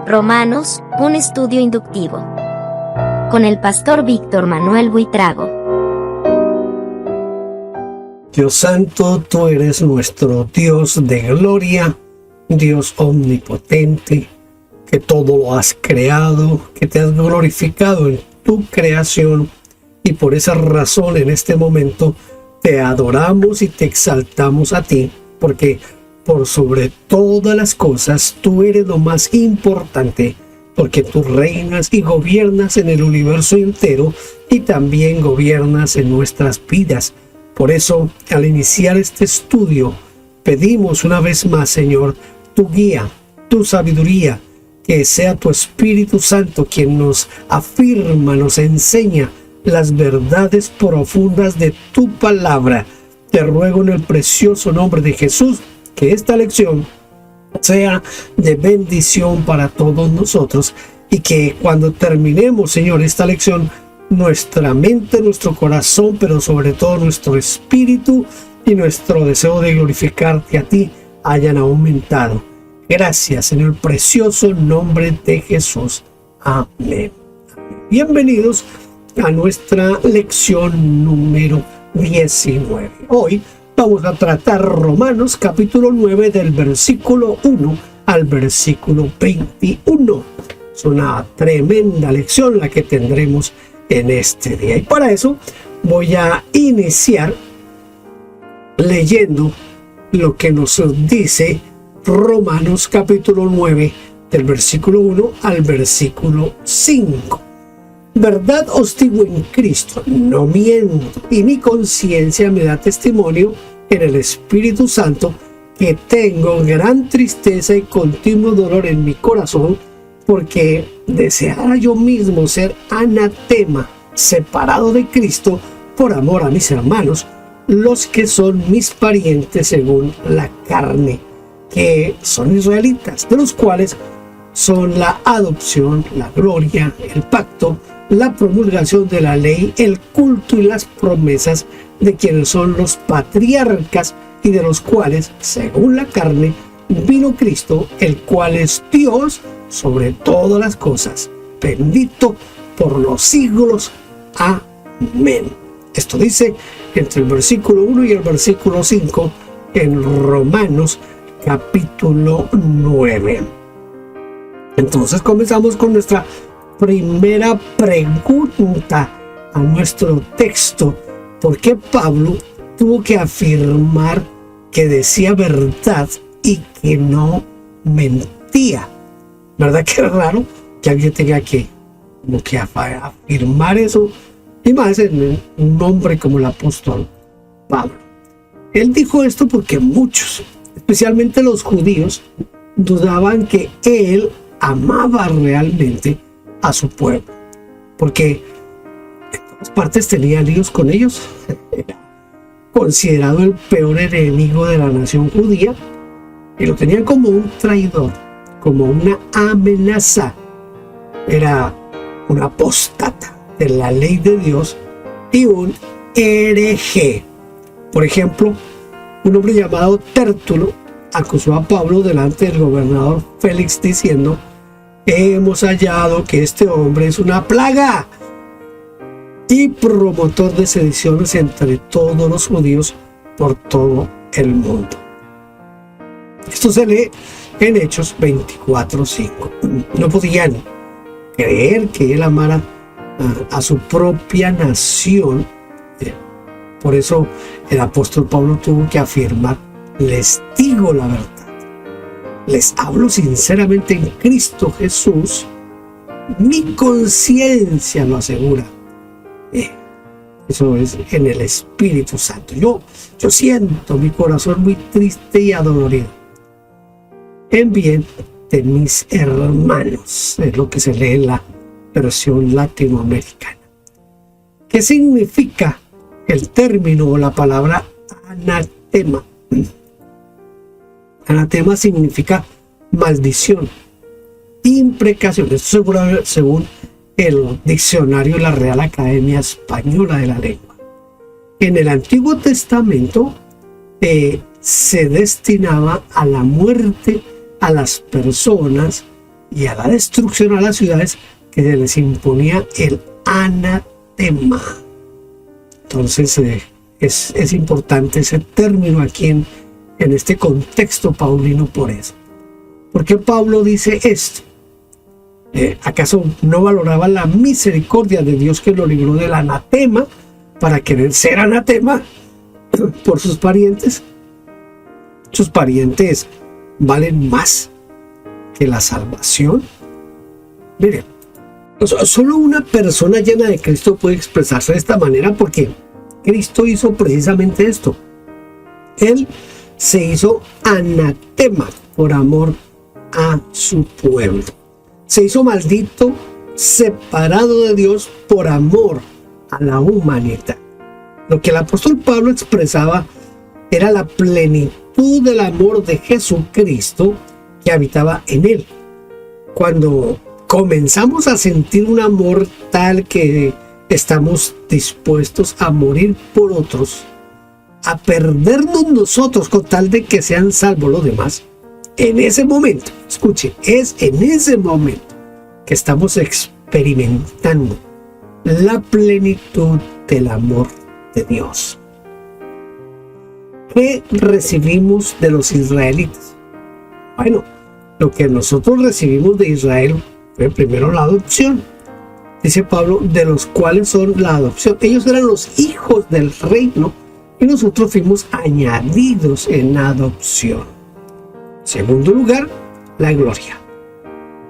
Romanos, un estudio inductivo. Con el pastor Víctor Manuel Buitrago. Dios Santo, tú eres nuestro Dios de gloria, Dios omnipotente, que todo lo has creado, que te has glorificado en tu creación, y por esa razón en este momento te adoramos y te exaltamos a ti, porque por sobre todas las cosas tú eres lo más importante, porque tú reinas y gobiernas en el universo entero y también gobiernas en nuestras vidas. Por eso, al iniciar este estudio, pedimos una vez más, Señor, tu guía, tu sabiduría, que sea tu Espíritu Santo quien nos afirma, nos enseña las verdades profundas de tu palabra. Te ruego en el precioso nombre de Jesús que esta lección sea de bendición para todos nosotros y que cuando terminemos, Señor, esta lección, nuestra mente, nuestro corazón, pero sobre todo nuestro espíritu y nuestro deseo de glorificarte a ti hayan aumentado. Gracias en el precioso nombre de Jesús. Amén. Bienvenidos a nuestra lección número 19. Hoy vamos a tratar Romanos capítulo 9 del versículo 1 al versículo 21. Es una tremenda lección la que tendremos en este día. Y para eso voy a iniciar leyendo lo que nos dice Romanos capítulo 9 del versículo 1 al versículo 5. Verdad os digo en Cristo, no miento, y mi conciencia me da testimonio en el Espíritu Santo que tengo gran tristeza y continuo dolor en mi corazón, porque deseara yo mismo ser anatema, separado de Cristo, por amor a mis hermanos, los que son mis parientes según la carne, que son israelitas, de los cuales son la adopción, la gloria, el pacto, la promulgación de la ley, el culto y las promesas, de quienes son los patriarcas y de los cuales, según la carne, vino Cristo, el cual es Dios sobre todas las cosas, bendito por los siglos. Amén. Esto dice entre el versículo 1 y el versículo 5 en Romanos capítulo 9. Entonces comenzamos con nuestra primera pregunta a nuestro texto. ¿Por qué Pablo tuvo que afirmar que decía verdad y que no mentía? ¿Verdad que es raro que alguien tenga que afirmar eso? Y más en un hombre como el apóstol Pablo. Él dijo esto porque muchos, especialmente los judíos, dudaban que él amaba realmente a su pueblo, porque en todas partes tenía líos con ellos. Era considerado el peor enemigo de la nación judía y lo tenían como un traidor, como una amenaza. Era un apóstata de la ley de Dios y un hereje. Por ejemplo, un hombre llamado Tértulo acusó a Pablo delante del gobernador Félix diciendo: hemos hallado que este hombre es una plaga y promotor de sediciones entre todos los judíos por todo el mundo. Esto se lee en Hechos 24:5. No podían creer que él amara a su propia nación. Por eso el apóstol Pablo tuvo que afirmar: les digo la verdad. Les hablo sinceramente en Cristo Jesús. Mi conciencia lo asegura. Eso es en el Espíritu Santo. Yo siento mi corazón muy triste y adolorido en bien de mis hermanos. Es lo que se lee en la versión latinoamericana. ¿Qué significa el término o la palabra anatema? Anatema significa maldición, imprecación. Esto según el diccionario de la Real Academia Española de la Lengua. En el Antiguo Testamento se destinaba a la muerte a las personas y a la destrucción a las ciudades que se les imponía el anatema. Entonces es importante ese término aquí en este contexto paulino por eso. ¿Por qué Pablo dice esto? ¿Acaso no valoraba la misericordia de Dios que lo libró del anatema para querer ser anatema por sus parientes? Sus parientes valen más que la salvación. Miren, solo una persona llena de Cristo puede expresarse de esta manera, porque Cristo hizo precisamente esto. Él se hizo anatema por amor a su pueblo. Se hizo maldito, separado de Dios por amor a la humanidad. Lo que el apóstol Pablo expresaba era la plenitud del amor de Jesucristo que habitaba en él. Cuando comenzamos a sentir un amor tal que estamos dispuestos a morir por otros, a perdernos nosotros con tal de que sean salvos los demás, en ese momento, escuche, es en ese momento que estamos experimentando la plenitud del amor de Dios. ¿Qué recibimos de los israelitas? Bueno, lo que nosotros recibimos de Israel fue primero la adopción. Dice Pablo, de los cuales son la adopción. Ellos eran los hijos del reino y nosotros fuimos añadidos en adopción. Segundo lugar, la gloria.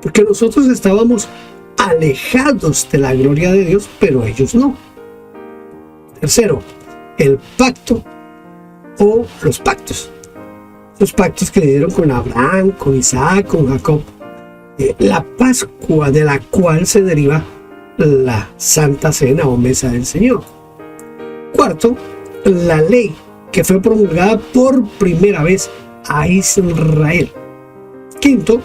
Porque nosotros estábamos alejados de la gloria de Dios, pero ellos no. Tercero, el pacto o los pactos. Los pactos que le dieron con Abraham, con Isaac, con Jacob. La Pascua de la cual se deriva la Santa Cena o Mesa del Señor. Cuarto, la ley que fue promulgada por primera vez a Israel. Quinto,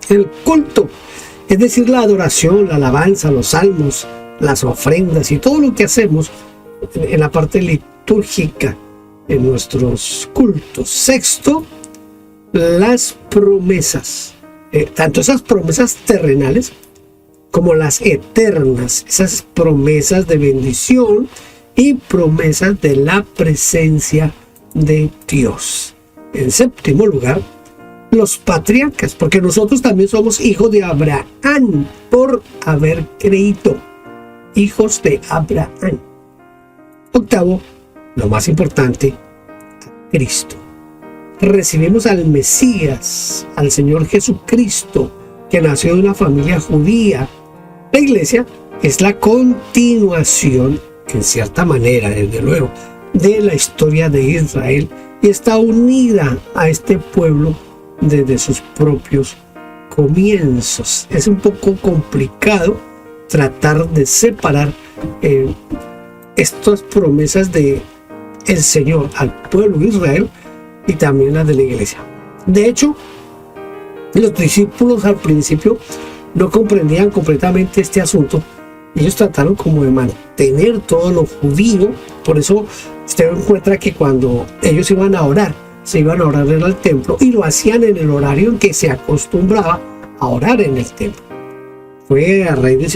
el culto, es decir, la adoración, la alabanza, los salmos, las ofrendas y todo lo que hacemos en la parte litúrgica en nuestros cultos. Sexto, las promesas, tanto esas promesas terrenales como las eternas, esas promesas de bendición y promesas de la presencia de Dios. En séptimo lugar, los patriarcas, porque nosotros también somos hijos de Abraham por haber creído, hijos de Abraham. Octavo, lo más importante, Cristo. Recibimos al Mesías, al Señor Jesucristo, que nació de una familia judía. La iglesia es la continuación, en cierta manera, desde luego, de la historia de Israel y está unida a este pueblo desde sus propios comienzos. Es un poco complicado tratar de separar estas promesas de el Señor al pueblo de Israel y también las de la iglesia. De hecho, los discípulos al principio no comprendían completamente este asunto. Ellos trataron como de mantener todo lo judío. Por eso usted encuentra que cuando ellos iban a orar, se iban a orar en el templo y lo hacían en el horario en que se acostumbraba a orar en el templo. Fue a raíz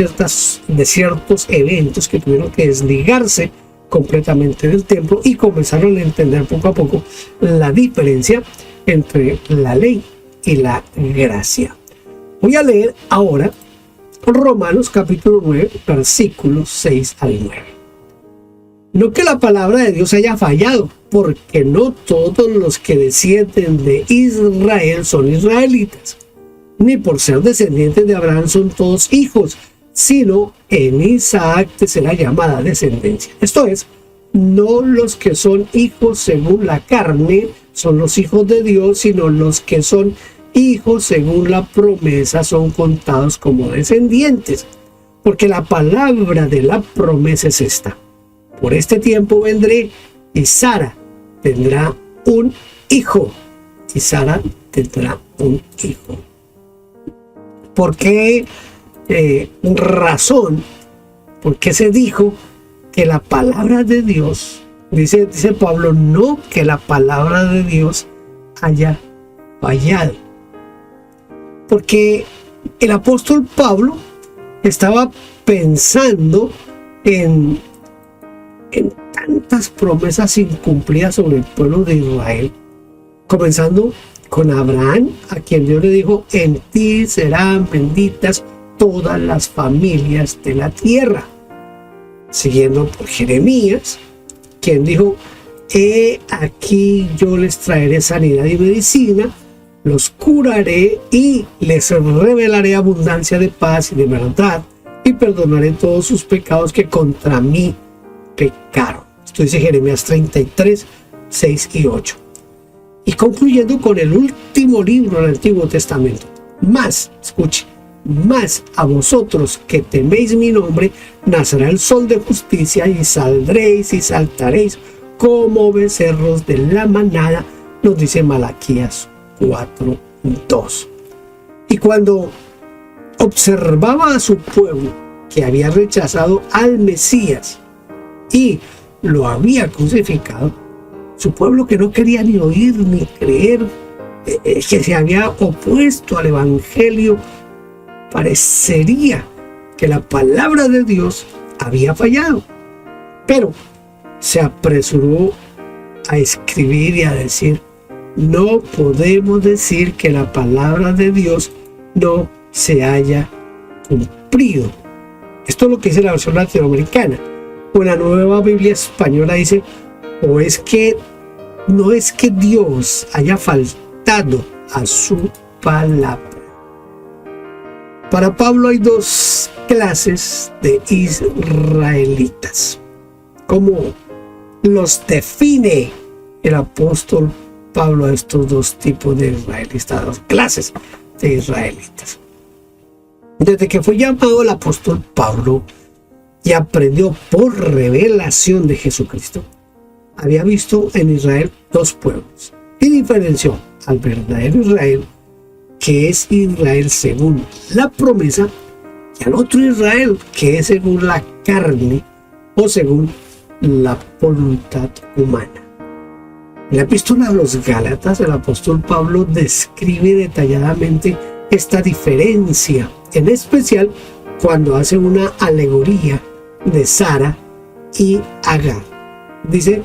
de ciertos eventos que tuvieron que desligarse completamente del templo y comenzaron a entender poco a poco la diferencia entre la ley y la gracia. Voy a leer ahora Romanos capítulo 9, versículos 6 al 9. No que la palabra de Dios haya fallado, porque no todos los que descienden de Israel son israelitas, ni por ser descendientes de Abraham son todos hijos, sino en Isaac te será llamada descendencia. Esto es, no los que son hijos según la carne son los hijos de Dios, sino los que son hijos según la promesa son contados como descendientes. Porque la palabra de la promesa es esta: por este tiempo vendré y Sara tendrá un hijo. Y Sara tendrá un hijo. ¿Por qué razón? ¿Por qué se dijo que la palabra de Dios, dice Pablo, no que la palabra de Dios haya fallado? Porque el apóstol Pablo estaba pensando en tantas promesas incumplidas sobre el pueblo de Israel, comenzando con Abraham, a quien Dios le dijo: en ti serán benditas todas las familias de la tierra. Siguiendo por Jeremías, quien dijo: he aquí yo les traeré sanidad y medicina, los curaré y les revelaré abundancia de paz y de verdad, y perdonaré todos sus pecados que contra mí pecaron. Esto dice Jeremías 33, 6 y 8. Y concluyendo con el último libro del Antiguo Testamento: más, escuche, más a vosotros que teméis mi nombre, nacerá el sol de justicia, y saldréis y saltaréis como becerros de la manada, nos dice Malaquías 4:2. Y cuando observaba a su pueblo, que había rechazado al Mesías y lo había crucificado, su pueblo que no quería ni oír ni creer, que se había opuesto al evangelio, parecería que la palabra de Dios había fallado. Pero se apresuró a escribir y a decir: no podemos decir que la palabra de Dios no se haya cumplido. Esto es lo que dice la versión latinoamericana. O en la Nueva Biblia Española dice: o es que no es que Dios haya faltado a su palabra. Para Pablo hay dos clases de israelitas. ¿Cómo los define el apóstol Pablo a estos dos tipos de israelitas, dos clases de israelitas? Desde que fue llamado el apóstol Pablo y aprendió por revelación de Jesucristo, había visto en Israel dos pueblos y diferenció al verdadero Israel, que es Israel según la promesa, y al otro Israel, que es según la carne o según la voluntad humana. En la epístola a los Gálatas, el apóstol Pablo describe detalladamente esta diferencia, en especial cuando hace una alegoría de Sara y Agar. Dice: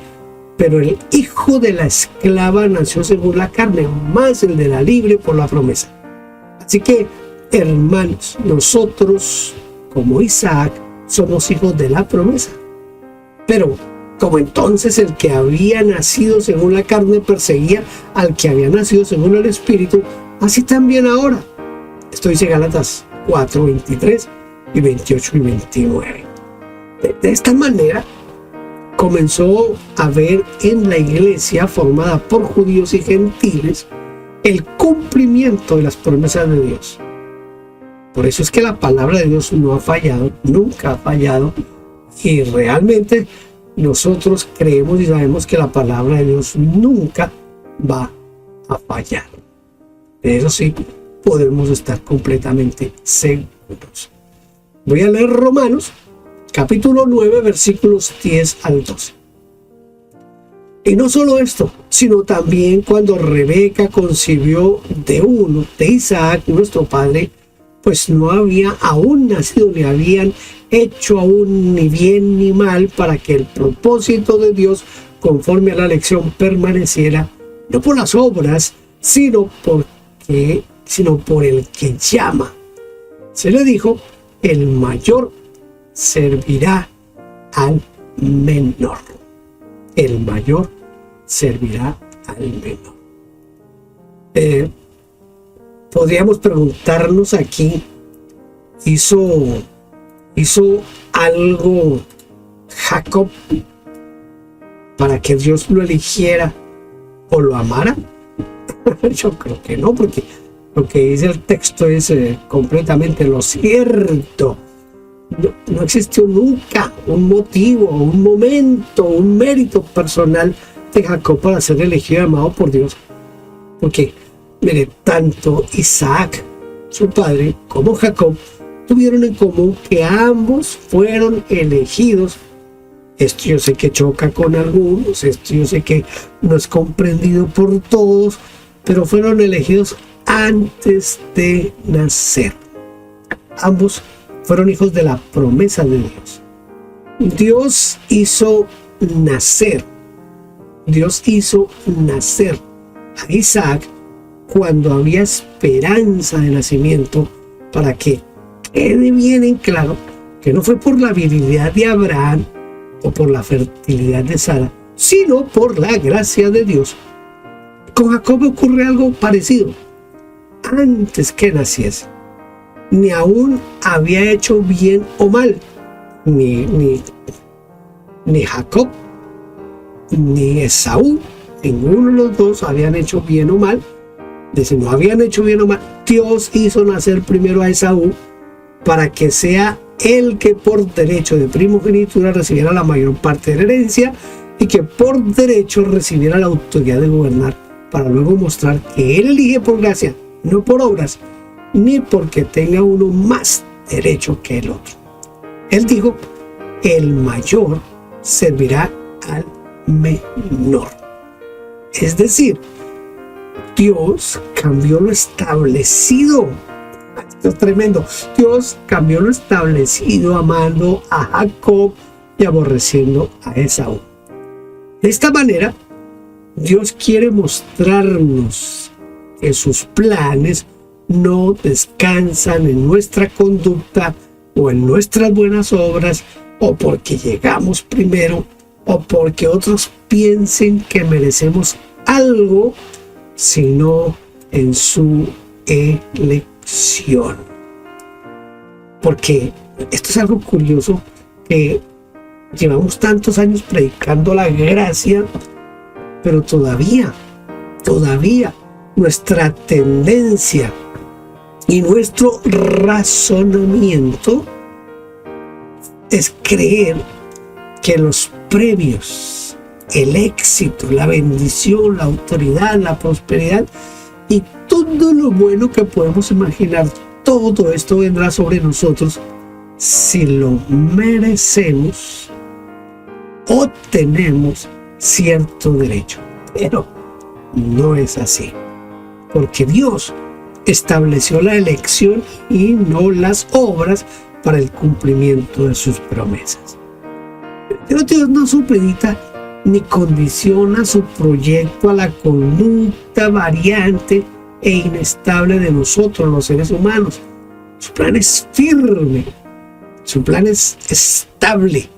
pero el hijo de la esclava nació según la carne, más el de la libre por la promesa. Así que, hermanos, nosotros, como Isaac, somos hijos de la promesa. Pero como entonces el que había nacido según la carne perseguía al que había nacido según el Espíritu, así también ahora. Esto dice Gálatas 4, 23 y 28 y 29. De esta manera comenzó a ver en la iglesia formada por judíos y gentiles el cumplimiento de las promesas de Dios. Por eso es que la palabra de Dios no ha fallado, nunca ha fallado, y realmente nosotros creemos y sabemos que la palabra de Dios nunca va a fallar. De eso sí podemos estar completamente seguros. Voy a leer Romanos capítulo 9, versículos 10 al 12. Y no solo esto, sino también cuando Rebeca concibió de uno, de Isaac, nuestro padre, pues no había aún nacido, ni habían hecho aún ni bien ni mal, para que el propósito de Dios, conforme a la elección, permaneciera, no por las obras, sino por el que llama. Se le dijo: el mayor servirá al menor. El mayor servirá al menor. Podríamos preguntarnos aquí: ¿hizo algo Jacob para que Dios lo eligiera o lo amara? Yo creo que no, porque lo que dice el texto es completamente lo cierto. No existió nunca un motivo, un momento, un mérito personal de Jacob para ser elegido y amado por Dios. Porque, mire, tanto Isaac, su padre, como Jacob tuvieron en común que ambos fueron elegidos. Esto yo sé que choca con algunos, esto yo sé que no es comprendido por todos, pero fueron elegidos antes de nacer. Ambos fueron hijos de la promesa de Dios. Dios hizo nacer a Isaac cuando había esperanza de nacimiento, para que quede bien en claro que no fue por la virilidad de Abraham o por la fertilidad de Sara, sino por la gracia de Dios. Con Jacob ocurre algo parecido. Antes que naciese, ni aún había hecho bien o mal, ni Jacob ni Esaú, ninguno de los dos habían hecho bien o mal. Dice, no habían hecho bien o mal. Dios hizo nacer primero a Esaú para que sea el que por derecho de primogenitura recibiera la mayor parte de la herencia y que por derecho recibiera la autoridad de gobernar, para luego mostrar que él elige por gracia, no por obras, ni porque tenga uno más derecho que el otro. Él dijo, el mayor servirá al menor. Es decir, Dios cambió lo establecido. Esto es tremendo. Dios cambió lo establecido, amando a Jacob y aborreciendo a Esaú. De esta manera, Dios quiere mostrarnos que sus planes no descansan en nuestra conducta o en nuestras buenas obras, o porque llegamos primero, o porque otros piensen que merecemos algo, sino en su elección. Porque esto es algo curioso, que llevamos tantos años predicando la gracia, pero todavía nuestra tendencia y nuestro razonamiento es creer que los premios, el éxito, la bendición, la autoridad, la prosperidad y todo lo bueno que podemos imaginar, todo esto vendrá sobre nosotros si lo merecemos o tenemos cierto derecho. Pero no es así, porque Dios estableció la elección y no las obras para el cumplimiento de sus promesas. Pero Dios no supedita ni condiciona su proyecto a la conducta variante e inestable de nosotros, los seres humanos. Su plan es firme, su plan es estable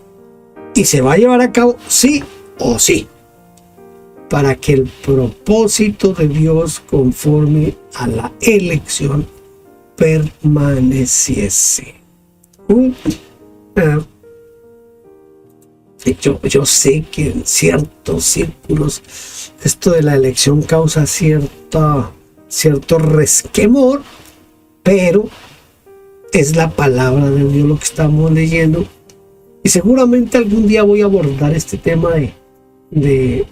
y se va a llevar a cabo sí o sí, para que el propósito de Dios conforme a la elección permaneciese. Yo sé que en ciertos círculos esto de la elección causa cierto resquemor, pero es la palabra de Dios lo que estamos leyendo, y seguramente algún día voy a abordar este tema de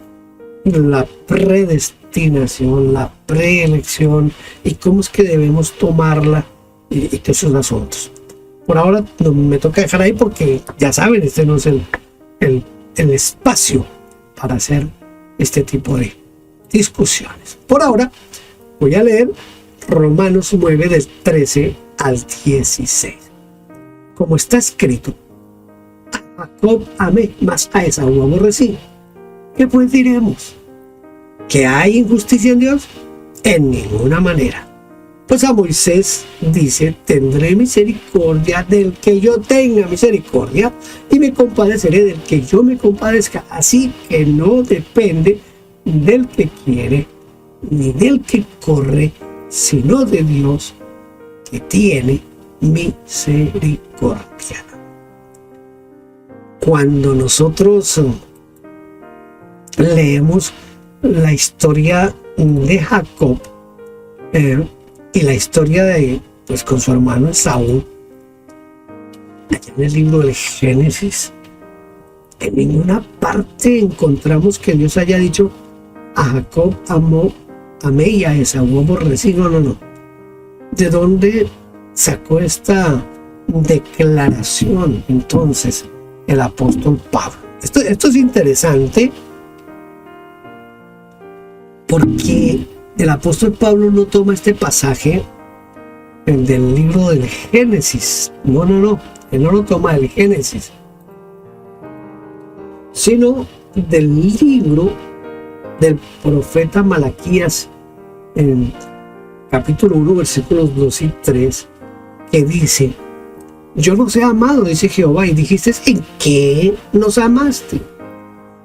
la predestinación, la preelección y cómo es que debemos tomarla y todos esos asuntos. Por ahora no me toca dejar ahí porque ya saben, este no es el espacio para hacer este tipo de discusiones. Por ahora voy a leer Romanos 9 del 13 al 16. Como está escrito, a Jacob amé, mas a Esaú aborrecí. ¿Qué pues diremos? ¿Que hay injusticia en Dios? En ninguna manera. Pues a Moisés dice, tendré misericordia del que yo tenga misericordia y me compadeceré del que yo me compadezca. Así que no depende del que quiere ni del que corre, sino de Dios que tiene misericordia. Cuando nosotros leemos la historia de Jacob y la historia de con su hermano Esaú, allá en el libro de Génesis, en ninguna parte encontramos que Dios haya dicho a Jacob amé y a Esaú aborrecí. No. ¿De dónde sacó esta declaración entonces el apóstol Pablo? Esto es interesante, porque el apóstol Pablo no toma este pasaje del libro del Génesis. No, él no lo toma del Génesis, sino del libro del profeta Malaquías, en capítulo 1, versículos 2 y 3, que dice: yo los he amado, dice Jehová, y dijiste: ¿en qué nos amaste?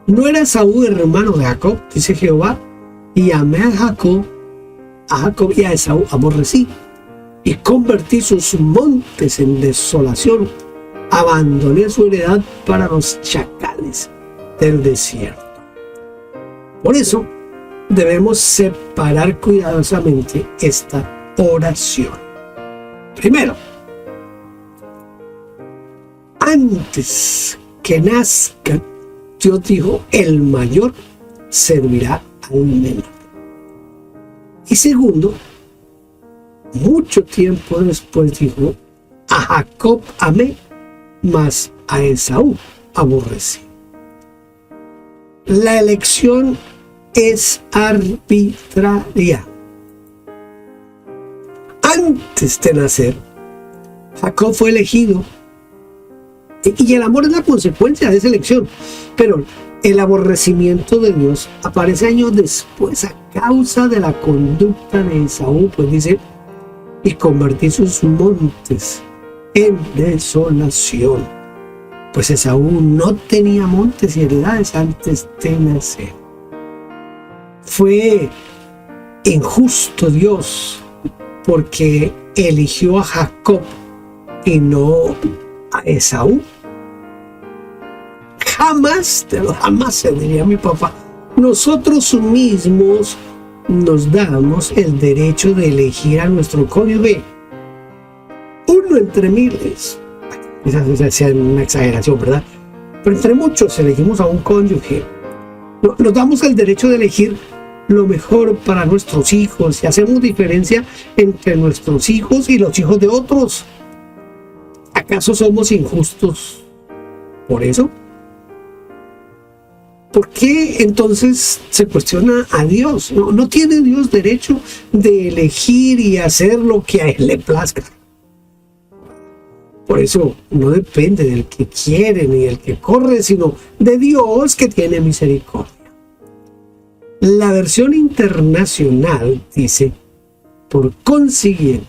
¿No era Esaú hermano de Jacob? Dice Jehová, y amé a Jacob y a Esaú aborrecí, y convertí sus montes en desolación, abandoné su heredad para los chacales del desierto. Por eso debemos separar cuidadosamente esta oración. Primero, antes que nazca, Dios dijo: el mayor servirá al menor. Y segundo, mucho tiempo después dijo: a Jacob amé, mas a Esaú aborrecí. La elección es arbitraria. Antes de nacer, Jacob fue elegido, y el amor es la consecuencia de esa elección, pero el aborrecimiento de Dios aparece años después a causa de la conducta de Esaú, pues dice: y convertí sus montes en desolación. Pues Esaú no tenía montes y heredades antes de nacer. Fue injusto Dios porque eligió a Jacob y no a Esaú. Jamás se diría mi papá, nosotros mismos nos damos el derecho de elegir a nuestro cónyuge, uno entre miles. Esa es una exageración, ¿verdad? Pero entre muchos elegimos a un cónyuge. Nos damos el derecho de elegir lo mejor para nuestros hijos y hacemos diferencia entre nuestros hijos y los hijos de otros. ¿Acaso somos injustos por eso? ¿Por qué entonces se cuestiona a Dios? ¿No tiene Dios derecho de elegir y hacer lo que a Él le plazca? Por eso no depende del que quiere ni del que corre, sino de Dios, que tiene misericordia. La versión internacional dice: por consiguiente,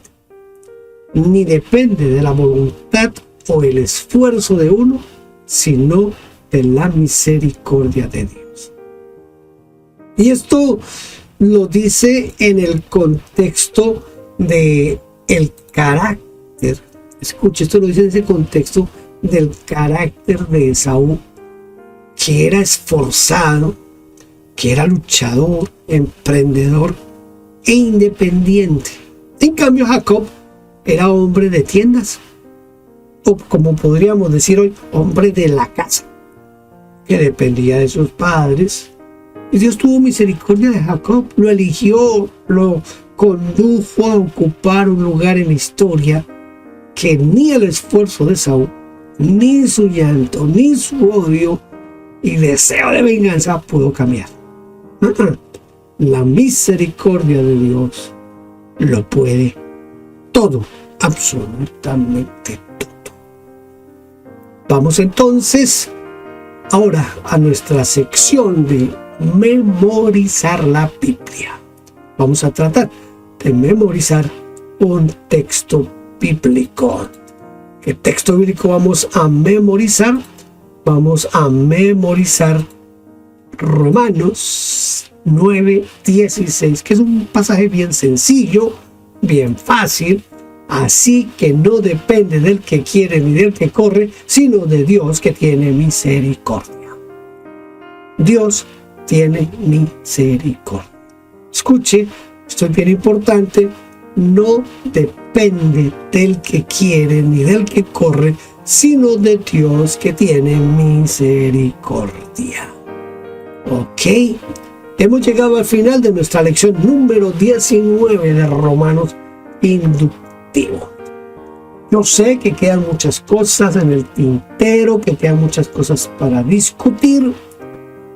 ni depende de la voluntad o el esfuerzo de uno, sino de la misericordia de Dios. Y esto lo dice en el contexto de el carácter. Escuche, esto lo dice en ese contexto del carácter de Esaú, que era esforzado, que era luchador, emprendedor e independiente. En cambio, Jacob era hombre de tiendas, o como podríamos decir hoy, hombre de la casa, que dependía de sus padres. Y Dios tuvo misericordia de Jacob, lo eligió, lo condujo a ocupar un lugar en la historia que ni el esfuerzo de Esaú, ni su llanto, ni su odio y deseo de venganza pudo cambiar. La misericordia de Dios lo puede todo, absolutamente todo. Vamos entonces ahora a nuestra sección de memorizar la Biblia. Vamos a tratar de memorizar un texto bíblico. ¿Qué texto bíblico vamos a memorizar? Vamos a memorizar Romanos 9:16, que es un pasaje bien sencillo, bien fácil, así que no depende del que quiere ni del que corre, sino de Dios, que tiene misericordia. Dios tiene misericordia. Escuche, esto es bien importante: no depende del que quiere ni del que corre, sino de Dios, que tiene misericordia. Ok, hemos llegado al final de nuestra lección número 19 de Romanos Inductivo. Yo sé que quedan muchas cosas en el tintero, que quedan muchas cosas para discutir.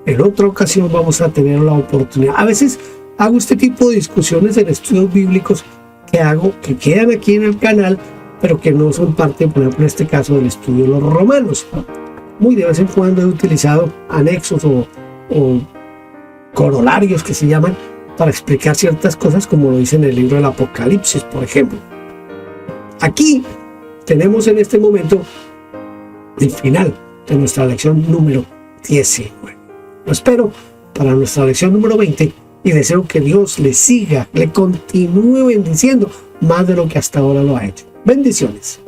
En otra ocasión vamos a tener la oportunidad. A veces hago este tipo de discusiones en estudios bíblicos que hago, que quedan aquí en el canal, pero que no son parte, por ejemplo, en este caso, del estudio de los romanos. Muy de vez en cuando he utilizado anexos o corolarios que se llaman para explicar ciertas cosas, como lo dice en el libro del Apocalipsis, por ejemplo. Aquí tenemos en este momento el final de nuestra lección número 19. Lo espero para nuestra lección número 20 y deseo que Dios le siga, le continúe bendiciendo más de lo que hasta ahora lo ha hecho. Bendiciones.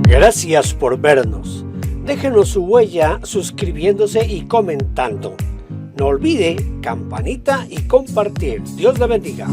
Gracias por vernos. Déjenos su huella suscribiéndose y comentando. No olvide campanita y compartir. Dios le bendiga.